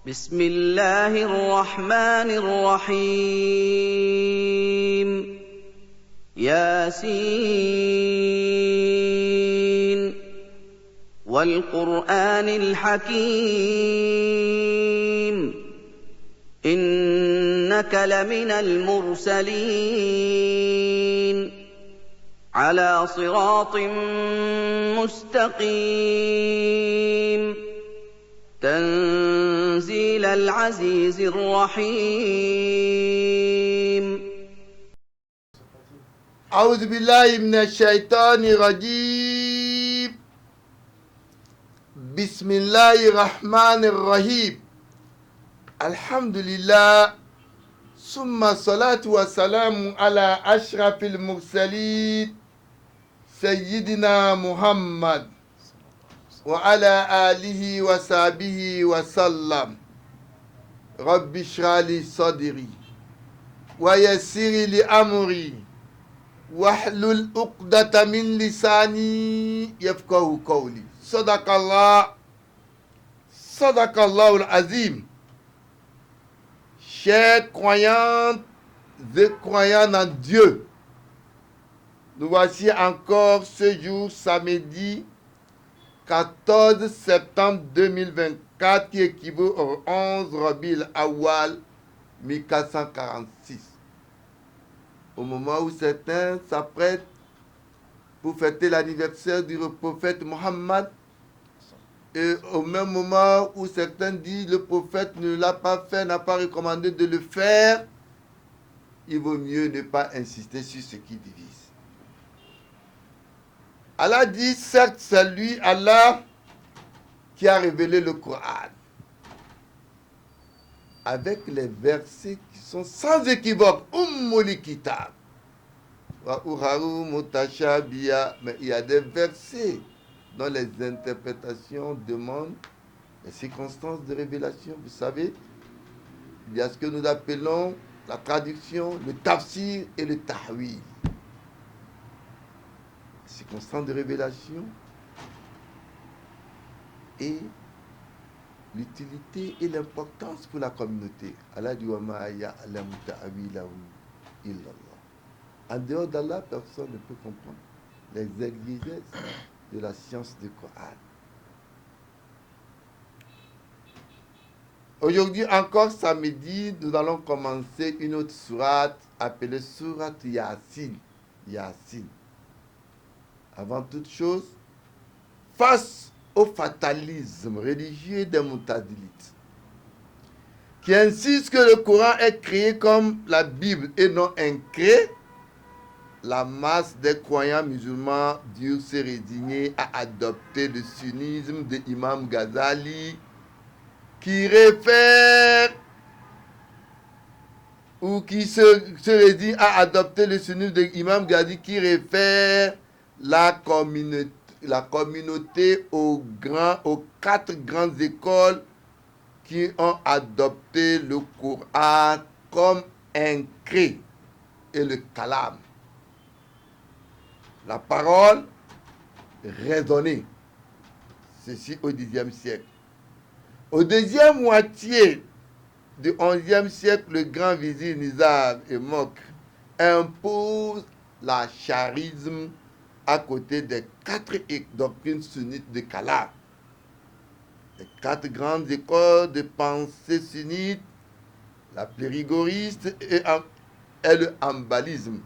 بسم الله الرحمن الرحيم ياسين والقرآن الحكيم إنك لمن المرسلين على صراط مستقيم تنزيل العزيز الرحيم أعوذ بالله من الشيطان الرجيم بسم الله الرحمن الرحيم الحمد لله ثم الصلاة والسلام على أشرف المرسلين سيدنا محمد وعلى آله وصحبه وسلم رب اشرح لي صدري ويسر لي أمري واحلل عقدة من لساني يفقهوا قولي صدق الله العظيم. Chers croyantes et croyants en Dieu, nous voici encore ce jour samedi 14 septembre 2024 qui équivaut au 11 Rabiul Awwal 1446. Au moment où certains s'apprêtent pour fêter l'anniversaire du prophète Mohammed, et au même moment où certains disent le prophète ne l'a pas fait, n'a pas recommandé de le faire, il vaut mieux ne pas insister sur ce qui divise. Allah dit, certes, c'est lui, Allah, qui a révélé le Coran, avec les versets qui sont sans équivoque, Ummul Kitab, wa Uharu Mutashabiya, mais il y a des versets dont les interprétations demandent les circonstances de révélation. Vous savez, il y a ce que nous appelons la traduction, le tafsir et le tahwil. Circonstances de révélation et l'utilité et l'importance pour la communauté. Allah dit wa ma ya'lamu ta'wilahu illallah. En dehors d'Allah, personne ne peut comprendre les exégèses de la science du Coran. Aujourd'hui encore, samedi, nous allons commencer une autre sourate appelée sourate Yasin. Yasin. Avant toute chose, face au fatalisme religieux des Mu'tazilites, qui insistent que le Coran est créé comme la Bible et non incréé, la masse des croyants musulmans durent se résigner à adopter le sunnisme de Imam Ghazali, qui réfère ou qui se résigne à adopter le sunnisme de Imam Ghazali qui réfère la communauté aux 4 grandes écoles qui ont adopté le Coran comme incré et le kalam, la parole raisonnée. Ceci au Xe siècle. Au deuxième moitié du XIe siècle, le grand vizir Nizar et Mokr impose l'acharisme à côté des 4 doctrines sunnites de kalam. Les 4 grandes écoles de pensée sunnite, la plus rigoriste et le hanbalisme,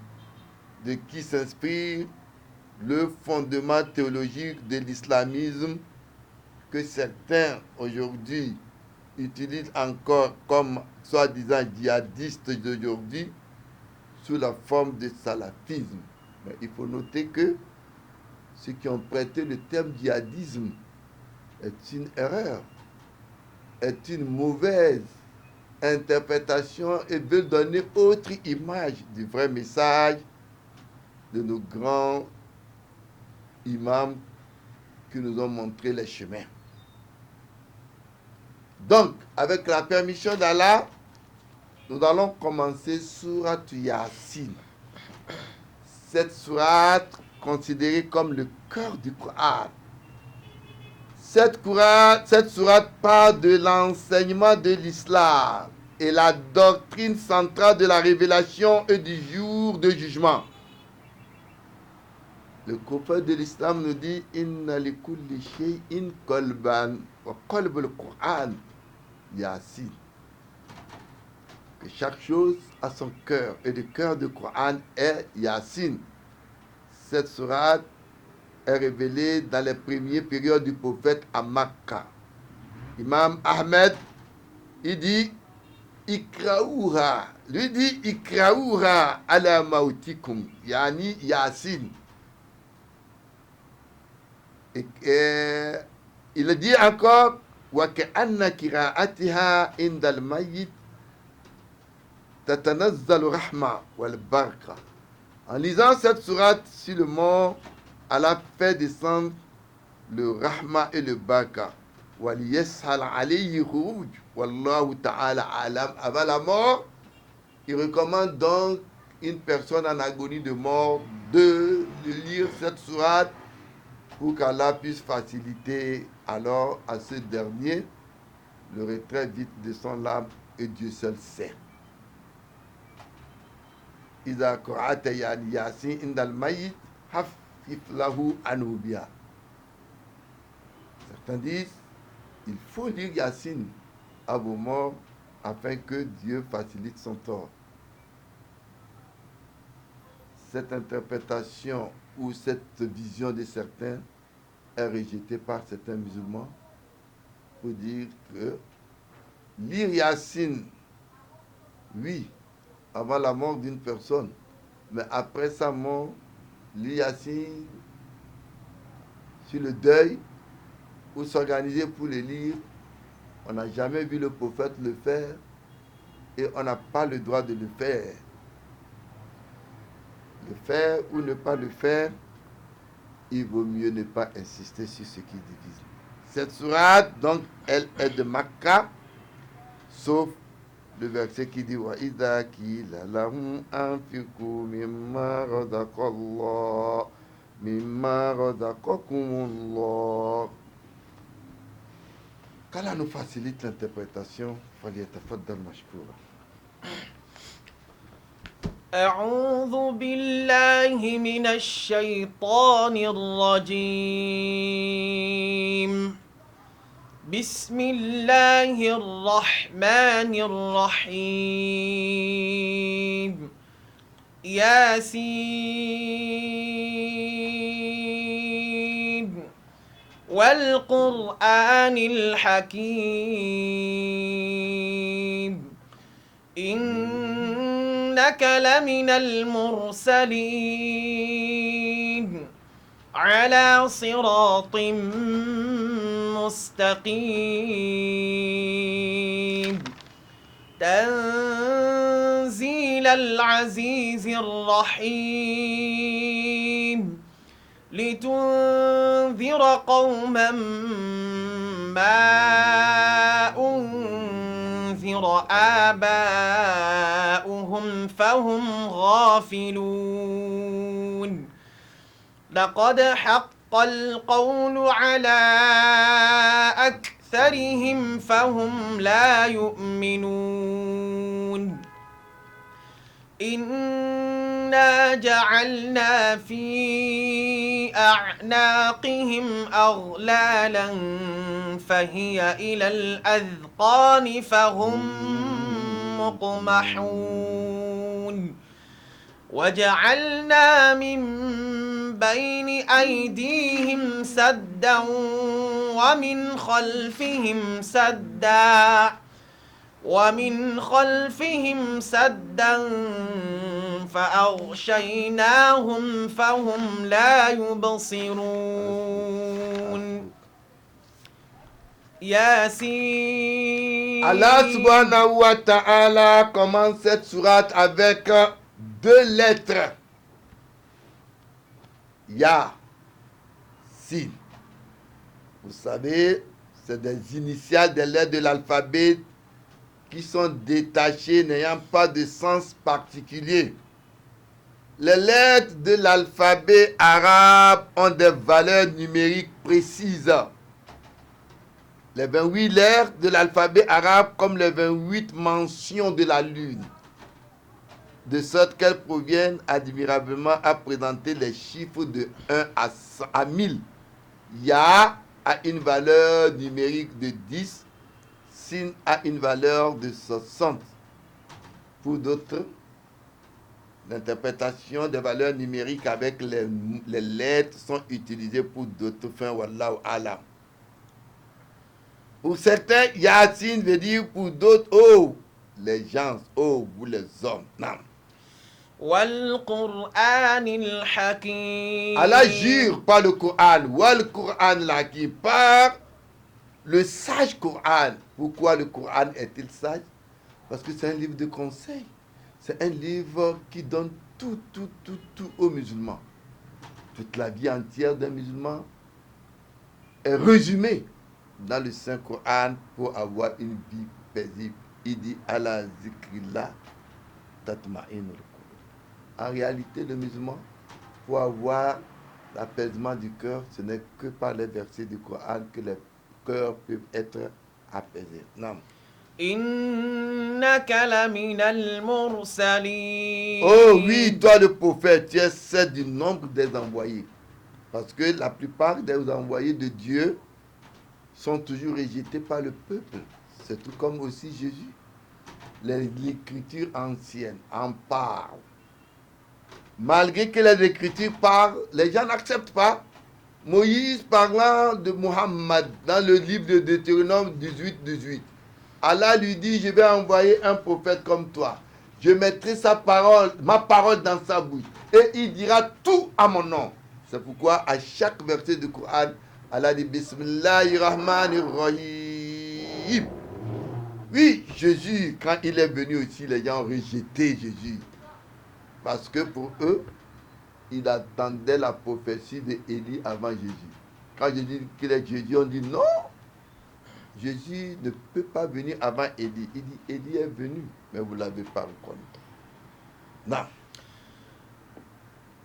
de qui s'inspire le fondement théologique de l'islamisme que certains aujourd'hui utilisent encore comme soi-disant djihadistes d'aujourd'hui sous la forme de salafisme. Mais il faut noter que ceux qui ont prêté le terme djihadisme est une erreur, est une mauvaise interprétation et veut donner autre image du vrai message de nos grands imams qui nous ont montré les chemins. Donc, avec la permission d'Allah, nous allons commencer sourate Yasin. Cette sourate, considérée comme le cœur du Coran, Cette sourate parle de l'enseignement de l'islam et la doctrine centrale de la révélation et du jour de jugement. Le prophète de l'islam nous dit Inna li kulli shay'in qalban wa qalbul Qur'an Yasin. Que chaque chose a son cœur et le cœur du Qur'an est Yasin. Cette sourate est révélée dans les premières périodes du prophète à Makkah. Imam Ahmed, il dit Ikraouha. Lui dit Ikraouha ala mautikum. Yani Yasin. Il dit encore wa ka'anna qira'atiha indal mayyit tatanazzalu rahma wal baraka. En lisant cette sourate sur le mort, Allah fait descendre le rahma et le baraka. Wal yashal alayhi khuruj wallahu ta'ala alam. Avant la mort, il recommande donc une personne en agonie de mort de lire cette sourate pour qu'Allah puisse faciliter alors à ce dernier le retrait vite de son âme, et Dieu seul sait. Iza qara'ta Yasin indal mayyit hafif lahu anhu biha. Certains disent il faut lire Yasin à vos morts afin que Dieu facilite son tort. Cette interprétation ou cette vision de certains est rejetée par certains musulmans pour dire que lire Yasin, oui, avant la mort d'une personne, mais après sa mort, lire Yasin sur le deuil ou s'organiser pour le lire, on n'a jamais vu le prophète le faire et on n'a pas le droit de le faire. Le faire ou ne pas le faire, il vaut mieux ne pas insister sur ce qui divise. Cette sourate, donc, elle est de Makkah, sauf le verset qui dit wa idha qila lahum anfiqu mimma razaqakumullah. Qu'Allah nous facilite l'interprétation, falyatafaddal mashkoura. أعوذ بالله من الشيطان الرجيم بسم الله الرحمن الرحيم ياسين والقرآن الحكيم إنك لمن المرسلين على صراط مستقيم تنزيل العزيز الرحيم لتنذر قوما ما أنذر آباؤهم فهم غافلون لقد حق القول على أكثرهم فهم لا يؤمنون إنا جعلنا في أعناقهم أغلالا فهي إلى الأذقان فهم مقمحون وجعلنا من بين أيديهم سدا ومن خلفهم سدا فأغشيناهم فهم لا يبصرون ياسين. Allah subhanahu wa ta'ala commence cette sourate avec deux lettres. Ya, Sin. Vous savez, c'est des initiales des lettres de l'alphabet qui sont détachées, n'ayant pas de sens particulier. Les lettres de l'alphabet arabe ont des valeurs numériques précises. les 28 lettres de l'alphabet arabe comme les 28 mentions de la lune, de sorte qu'elles proviennent admirablement à présenter les chiffres de 1 à 1000. Ya a une valeur numérique de 10, Sin a une valeur de 60. Pour d'autres, l'interprétation des valeurs numériques avec les lettres sont utilisées pour d'autres fins. Wallahu alam. Pour certains, Yasin veut dire pour d'autres, oh, les gens, oh, vous les hommes. Non. والقرآن الحكيم. Allah jure par le Coran, wal Coran l'Hakim, par le sage Coran. Pourquoi le Coran est-il sage? Parce que c'est un livre de conseil. C'est un livre qui donne tout aux musulmans. Toute la vie entière d'un musulman est résumée dans le Saint-Coran pour avoir une vie paisible. Il dit Allah zikrillah tatma'inul qulub. En réalité, le musulman, pour avoir l'apaisement du cœur, ce n'est que par les versets du Coran que les cœurs peuvent être apaisés. Non. إنك لمن المرسلين. Oh oui, toi le prophète, tu es celle du nombre des envoyés. Parce que la plupart des envoyés de Dieu sont toujours rejetés par le peuple. C'est tout comme aussi Jésus. L'écriture ancienne en parle. Malgré que les écritures parlent, les gens n'acceptent pas. Moïse parlant de Muhammad dans le livre de Deutéronome 18. Allah lui dit, je vais envoyer un prophète comme toi. Je mettrai ma parole dans sa bouche. Et il dira tout à mon nom. C'est pourquoi à chaque verset du Coran, Allah dit Bismillahirrahmanirrahim. Oui, Jésus, quand il est venu aussi, les gens ont rejeté Jésus. Parce que pour eux, ils attendaient la prophétie d'Élie avant Jésus. Quand Jésus dit qu'il est Jésus, on dit non. Jésus ne peut pas venir avant Élie. Il dit Élie est venu, mais vous ne l'avez pas reconnu. Non.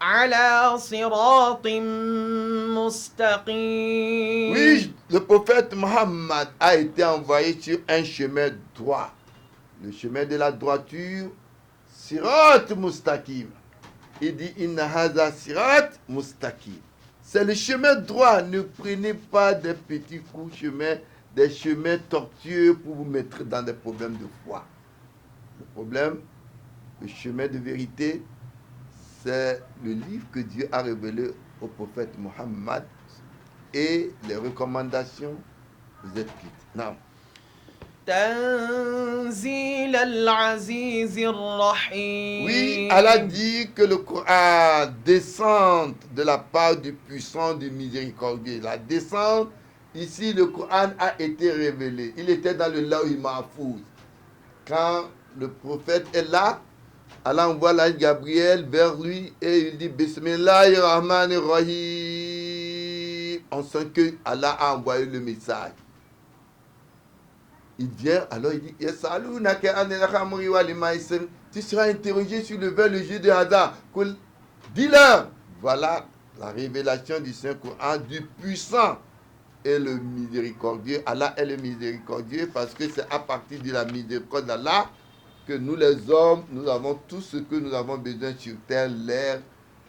على صراط مستقيم. Oui, le prophète Mohammed a été envoyé sur un chemin droit. Le chemin de la droiture, Sirat Mustaqim. Il dit Inna hadha Sirat Mustaqim. C'est le chemin droit. Ne prenez pas des petits coups chemin, des chemins tortueux pour vous mettre dans des problèmes de foi. Le problème, le chemin de vérité, c'est le livre que Dieu a révélé au prophète Mohammed et les recommandations, vous êtes quittes. Non. تنزيل العزيز الرحيم. Oui, Allah dit que le Coran descend de la part du puissant, du miséricordieux. La descente, ici le Coran a été révélé. Il était dans le Lawh Mahfouz. Quand le prophète est là, Allah envoie l'ange Gabriel vers lui et il dit Bismillahirrahmanirrahim. On sent que Allah a envoyé le message. Il vient, alors il dit tu seras interrogé sur le verre, le jeu de hasard. Dis-leur, voilà la révélation du Saint-Coran du puissant et le miséricordieux. Allah est le miséricordieux parce que c'est à partir de la miséricorde d'Allah que nous les hommes, nous avons tout ce que nous avons besoin sur terre. L'air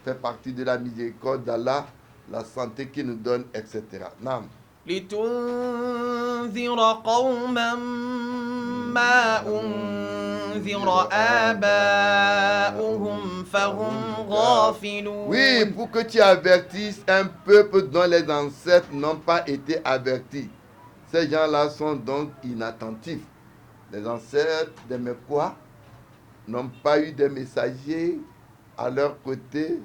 fait partie de la miséricorde d'Allah, la santé qu'il nous donne, etc. Nam. لتنذر قوما ما أنذر آباؤهم فهم غافلون. Oui, pour que tu avertisses un peuple dont les ancêtres n'ont pas été avertis. Ces gens-là sont donc inattentifs. Les ancêtres des Mecquois n'ont pas eu de messagers à leur côté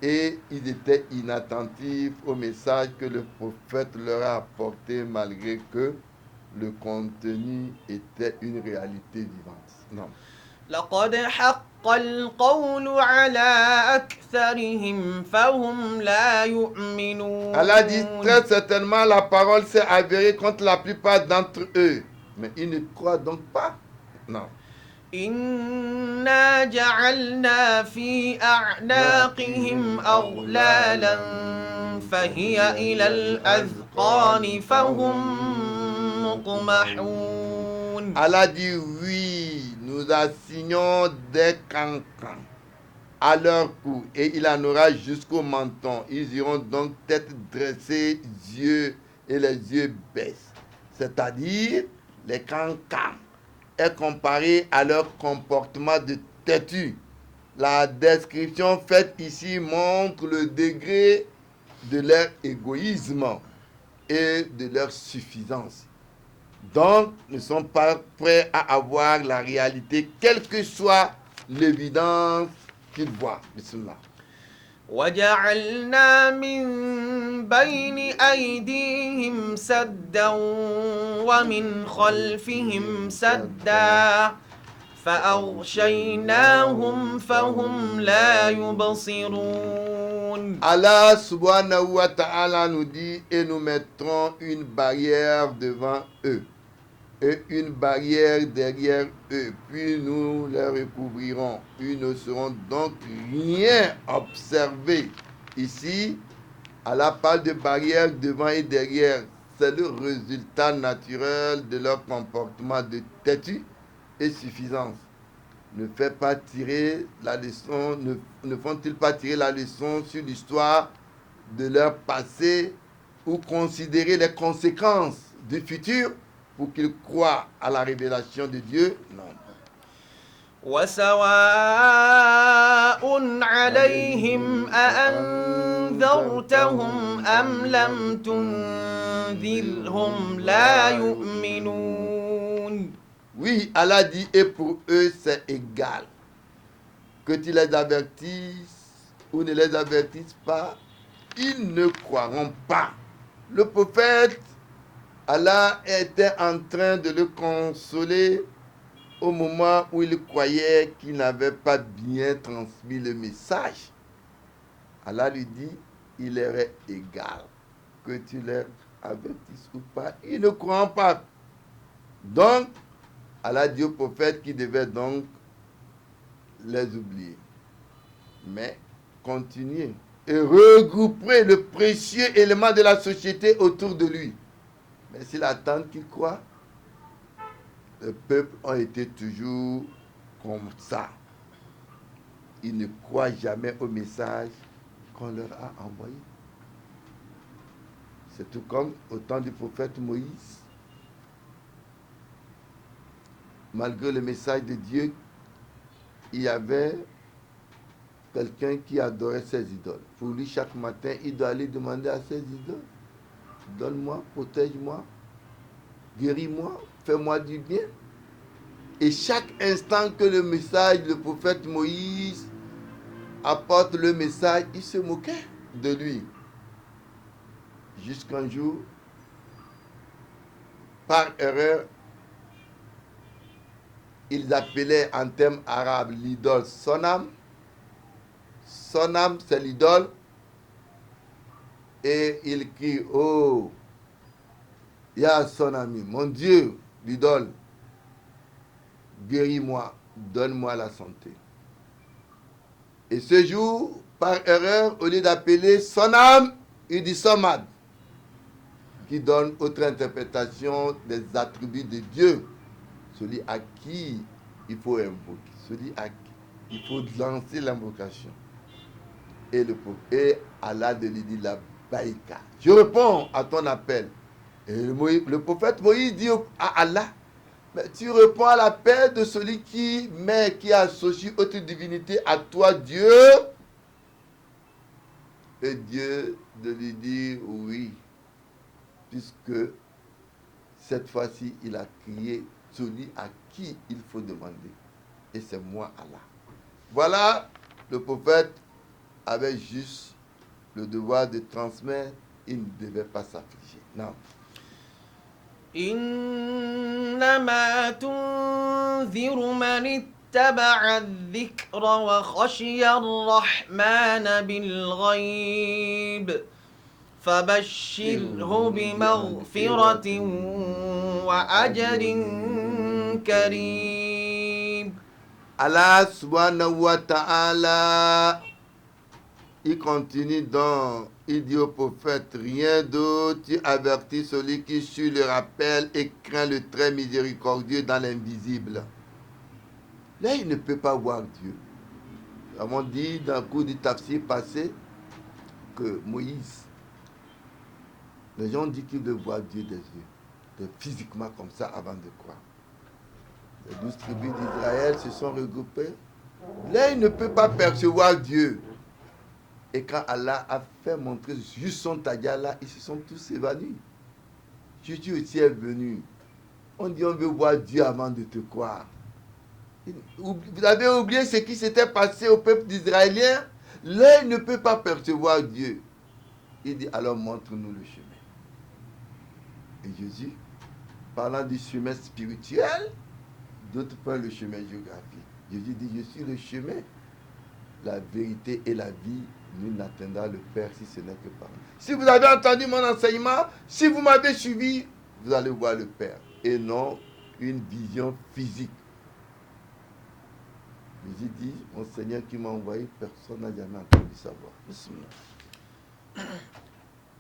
et ils étaient inattentifs au message que le prophète leur a apporté malgré que le contenu était une réalité vivante. Non. لقد حق القول على أكثرهم فهم لا يؤمنون. Allah dit très certainement la parole s'est avérée contre la plupart d'entre eux. Mais ils ne croient donc pas. Non. إنا جعلنا في أعناقهم أغلالا فهي إلى الأذقان فهم يقمحون. Allah dit oui, nous assignons des cancans à leur cou et il en aura jusqu'au menton. Ils iront donc tête dressée, yeux et les yeux baissent. C'est-à-dire, les cancans est comparé à leur comportement de têtu. La description faite ici montre le degré de leur égoïsme et de leur suffisance. Donc, ne sont pas prêts à avoir la réalité, quelle que soit l'évidence qu'ils voient. Bismillah. وجعلنا من بين أيديهم سدا ومن خلفهم سدا فأغشيناهم فهم لا يبصرون. Allah subhanahu wa ta'ala nous dit et nous mettrons une barrière devant eux et une barrière derrière eux, puis nous les recouvrirons. Ils ne seront donc rien observer. Ici, Allah parle de barrière devant et derrière. C'est le résultat naturel de leur comportement de têtu et suffisance. Ne font-ils pas tirer la leçon sur l'histoire de leur passé ou considérer les conséquences du futur pour qu'ils croient à la révélation de Dieu? Non. وسواء عليهم أأنذرتهم أم لم تنذرهم لا يؤمنون. Oui, Allah dit, et pour eux c'est égal. Que tu les avertisses ou ne les avertisses pas, ils ne croiront pas. Le prophète, Allah était en train de le consoler au moment où il croyait qu'il n'avait pas bien transmis le message. Allah lui dit, il leur est égal que tu les avertisses ou pas, ils ne croient pas. Donc, Allah dit au prophète qu'il devait donc les oublier. Mais continuer et regrouper le précieux élément de la société autour de lui. Mais s'il attend qu'il croit, le peuple a été toujours comme ça. Ils ne croient jamais au message qu'on leur a envoyé. C'est tout comme au temps du prophète Moïse. Malgré le message de Dieu, il y avait quelqu'un qui adorait ses idoles. Pour lui, chaque matin, il doit aller demander à ses idoles, donne-moi, protège-moi, guéris-moi, fais-moi du bien. Et chaque instant que le message, le prophète Moïse apporte le message, il se moquait de lui. Jusqu'un jour, par erreur, ils appelaient en termes arabes l'idole Sonam. Sonam, c'est l'idole. Et il crie, oh, Ya Sonami, mon Dieu, l'idole, guéris-moi, donne-moi la santé. Et ce jour, par erreur, au lieu d'appeler Sonam, il dit Somad, qui donne autre interprétation des attributs de Dieu. Celui à qui il faut invoquer, celui à qui il faut lancer l'invocation. Et Allah de lui dit la baïka. Je réponds à ton appel. Et le prophète Moïse dit à Allah, mais tu réponds à l'appel de celui qui associe autre divinité à toi, Dieu. Et Dieu de lui dire oui, puisque cette fois-ci il a crié celui à qui il faut demander. Et c'est moi, Allah. Voilà, le prophète avait juste le devoir de transmettre, il ne devait pas s'affliger. Non. إنما تنذر من اتبع الذكر وخشي الرحمن بالغيب فبشره بمغفرة وأجر كريم. Allah subhanahu wa ta'ala, il continue donc il dit au prophète, rien d'autre, tu avertis celui qui suit le rappel et craint le très miséricordieux dans l'invisible. Là, il ne peut pas voir Dieu. Nous avons dit dans le cours du tafsir passé que Moïse, les gens disent qu'ils veulent voir Dieu des yeux, physiquement comme ça avant de croire. Les 12 tribus d'Israël se sont regroupées. Là, il ne peut pas percevoir Dieu. Et quand Allah a fait montrer juste son taga là, ils se sont tous évanouis. Jésus aussi est venu. On dit on veut voir Dieu avant de te croire. Vous avez oublié ce qui s'était passé au peuple d'Israélien. Là, il ne peut pas percevoir Dieu. Il dit alors montre-nous le chemin. Et Jésus, parlant du chemin spirituel, d'autres prennent le chemin géographique. Jésus dit, je suis le chemin, la vérité et la vie. Nul n'atteindra le Père si ce n'est que par moi. Si vous avez entendu mon enseignement, si vous m'avez suivi, vous allez voir le Père. Et non une vision physique. Jésus dit, mon Seigneur qui m'a envoyé, personne n'a jamais entendu sa voix. Bismillah.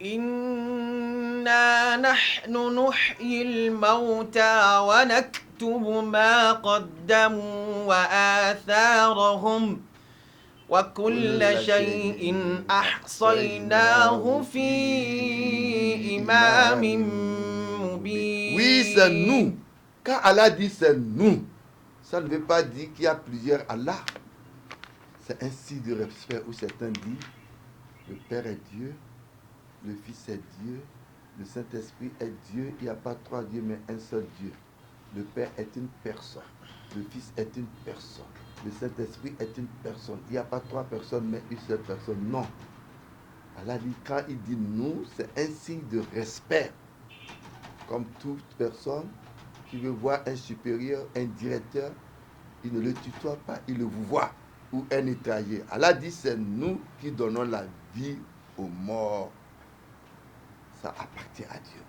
إنا نحن نحيي الموتى ونكتب ما قدموا وآثارهم وكل شيء أحصيناه في إمام مبين. Oui, c'est nous. Quand Allah dit c'est nous, ça ne veut pas dire qu'il y a plusieurs Allah. C'est un signe de respect où certains disent le Père est Dieu, le Fils est Dieu, le Saint-Esprit est Dieu. Il n'y a pas trois dieux, mais un seul Dieu. Le Père est une personne, le Fils est une personne, le Saint-Esprit est une personne. Il n'y a pas trois personnes, mais une seule personne. Non. Allah dit, quand il dit nous, c'est un signe de respect. Comme toute personne qui veut voir un supérieur, un directeur, il ne le tutoie pas, il le voit. Ou un étranger. Allah dit, c'est nous qui donnons la vie aux morts. Ça appartient à Dieu.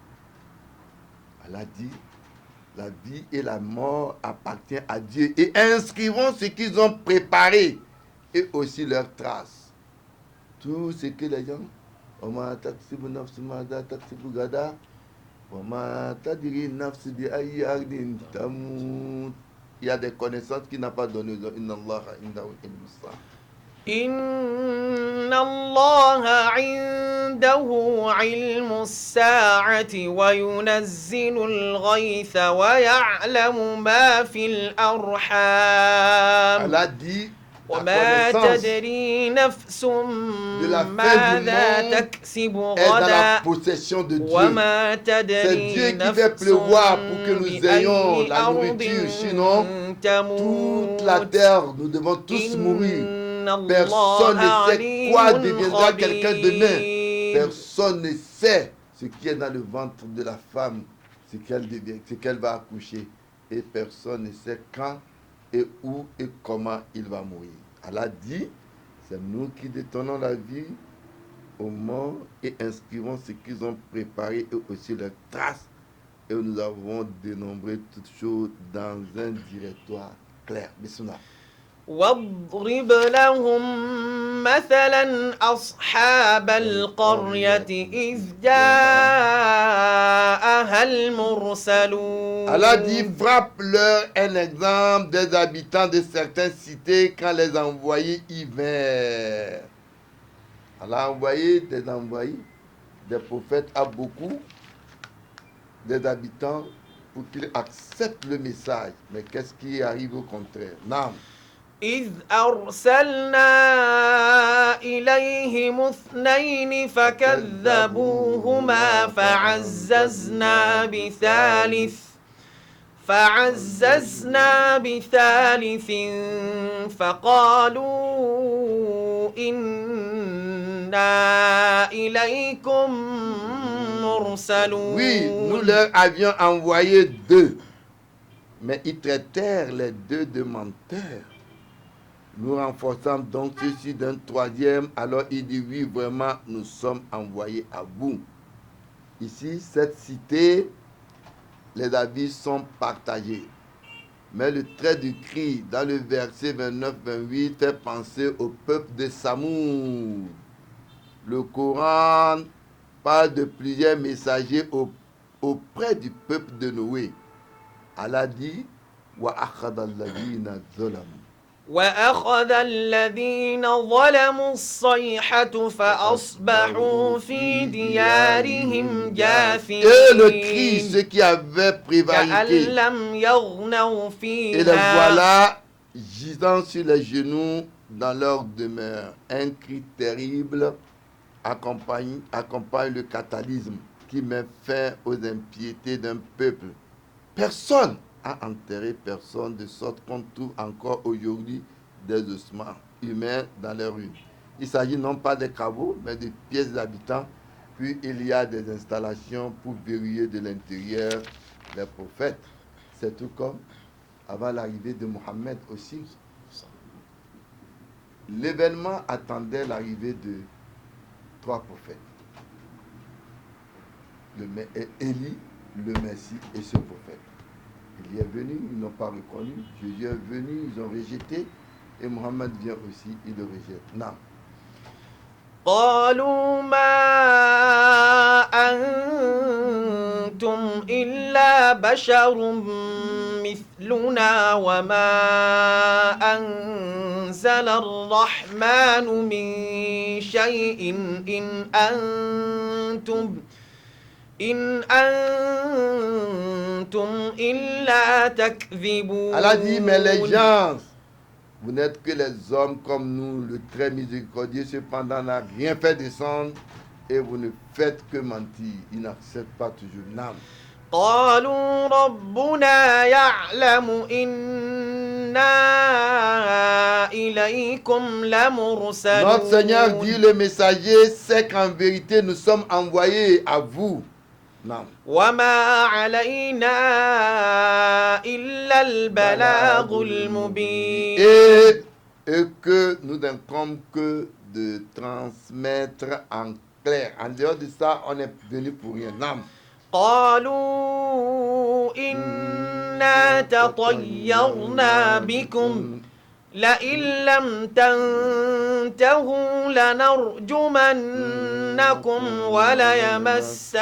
Allah dit, la vie et la mort appartiennent à Dieu. Et inscrivons ce qu'ils ont préparé et aussi leurs traces. Tout ce que les gens, il y a des connaissances qu'il n'a pas données. إن الله عنده علم الساعة وينزل الغيث ويعلم ما في الأرحام Allah dit, وما تدري نفس ماذا تكسب غدا وما تدري نفس بأي أرض تموت toute la terre, nous devons tous mourir. Personne ne sait quoi deviendra quelqu'un demain. Personne ne sait ce qui est dans le ventre de la femme, ce qu'elle va accoucher. Et personne ne sait quand et où et comment il va mourir. Allah dit, c'est nous qui détenons la vie aux morts et inscrivons ce qu'ils ont préparé et aussi leurs traces. Et nous avons dénombré toutes choses dans un directoire clair. Bismillah. واضرب لهم مثلا أصحاب القرية إذ جاءها المرسلون. Allah dit, frappe-leur un exemple des habitants de certaines cités quand les envoyés y vinrent. Allah a envoyé des envoyés, des prophètes à beaucoup, des habitants pour qu'ils acceptent le message. Mais qu'est-ce qui arrive au contraire? Non. إذ أرسلنا إليهم اثنين فكذبوهما فعززنا بثالث فقالوا إنا إليكم مرسلون. Oui, nous leur avions envoyé deux, mais ils traitèrent les deux de menteurs. Nous renforçons donc ceci d'un troisième. Alors il dit, oui, vraiment, nous sommes envoyés à vous. Ici, cette cité, les avis sont partagés. Mais le trait du cri dans le verset 29-28 fait penser au peuple de Samoud. Le Coran parle de plusieurs messagers auprès du peuple de Noé. Allah dit wa akhadha alladhina zalamu. وأخذ الذين ظلموا الصيحة فأصبحوا في ديارهم Et le cri, جاثمين ceux qui avaient كأن prévariqué. لم يغنوا Et les فيها voilà gisant sur les genoux dans leur demeure. Un cri terrible accompagne le catalysme qui met fin aux impiétés d'un peuple. Personne a enterré personne, de sorte qu'on trouve encore aujourd'hui des ossements humains dans les rues. Il s'agit non pas des caveaux, mais des pièces d'habitants. Puis il y a des installations pour verrouiller de l'intérieur les prophètes. C'est tout comme avant l'arrivée de Mohammed aussi. L'événement attendait l'arrivée de 3 prophètes. Élie, le Messie et ce prophète. Il est venu, ils n'ont pas reconnu. Jésus est venu, ils ont rejeté. Et Mohammed vient aussi, il le rejette. Non. قالوا ما أنتم إلا بشر مثلنا وما أنزل الرحمن من شيء إن أنتم إلا تكذبون. Allah dit, mais les gens, vous n'êtes que les hommes comme nous, le très miséricordieux cependant n'a rien fait descendre et vous ne faites que mentir. Il n'accepte pas toujours. Non. قالوا ربنا يعلم إنا إليكم لمرسلون. Notre Seigneur dit, le messager sait qu'en vérité nous sommes envoyés à vous. Non. وما علينا إلا البلاغ المبين. Et que nous n'incombe que de transmettre en clair. En dehors de ça, on est venu pour rien. Non. قالوا إنا تطيرنا بكم لئن لم تنتهوا لنرجمنكم وليمسنكم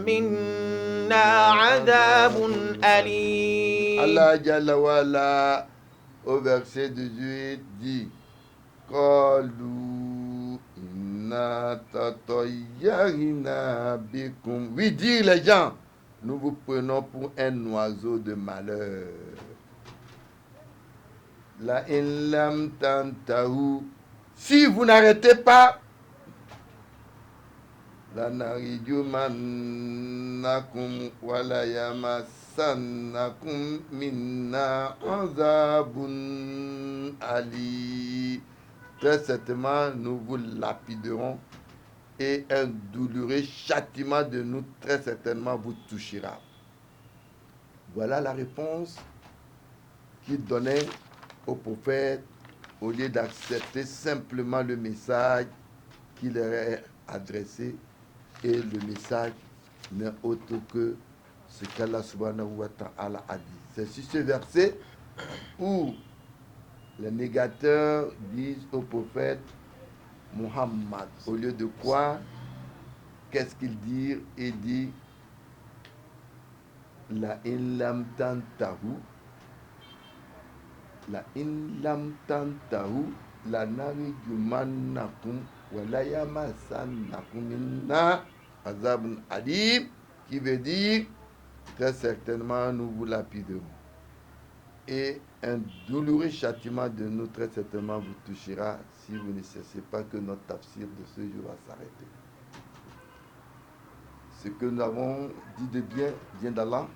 منا عذاب أليم. Allah Jalla wala au verset 18 dit Qalu inna tatayyarna bikum. Oui, dire les gens, nous vous prenons pour un oiseau de malheur. La in lam tantahu. Si vous n'arrêtez pas, la narijumannakum wala yamassannakum minna azabun ali. Très certainement, nous vous lapiderons et un douloureux châtiment de nous très certainement vous touchera. Voilà la réponse qu'il donnait au prophète au lieu d'accepter simplement le message qu'il leur est adressé. Et le message n'est autre que ce qu'Allah subhanahu wa ta'ala a dit. C'est sur ce verset où les négateurs disent au prophète Muhammad, au lieu de quoi, qu'est-ce qu'il dit? Il dit la in lam tantahu, la in lam tantahu, la narijumannakum wa la yamassannakum minna azabun alim, qui veut dire très certainement nous vous lapiderons et un douloureux châtiment de nous très certainement vous touchera si vous ne cessez pas que notre tafsir de ce jour va s'arrêter. Ce que nous avons dit de bien vient d'Allah.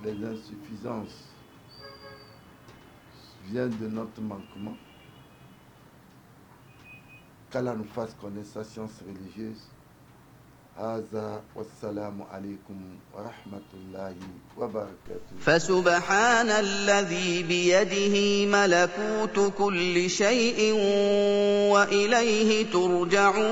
Les insuffisances viennent de notre manquement. Qu'Allah nous fasse connaître sa science religieuse. هذا والسلام عليكم ورحمة الله وبركاته. فسبحان الذي بيده ملكوت كل شيء وإليه ترجعون.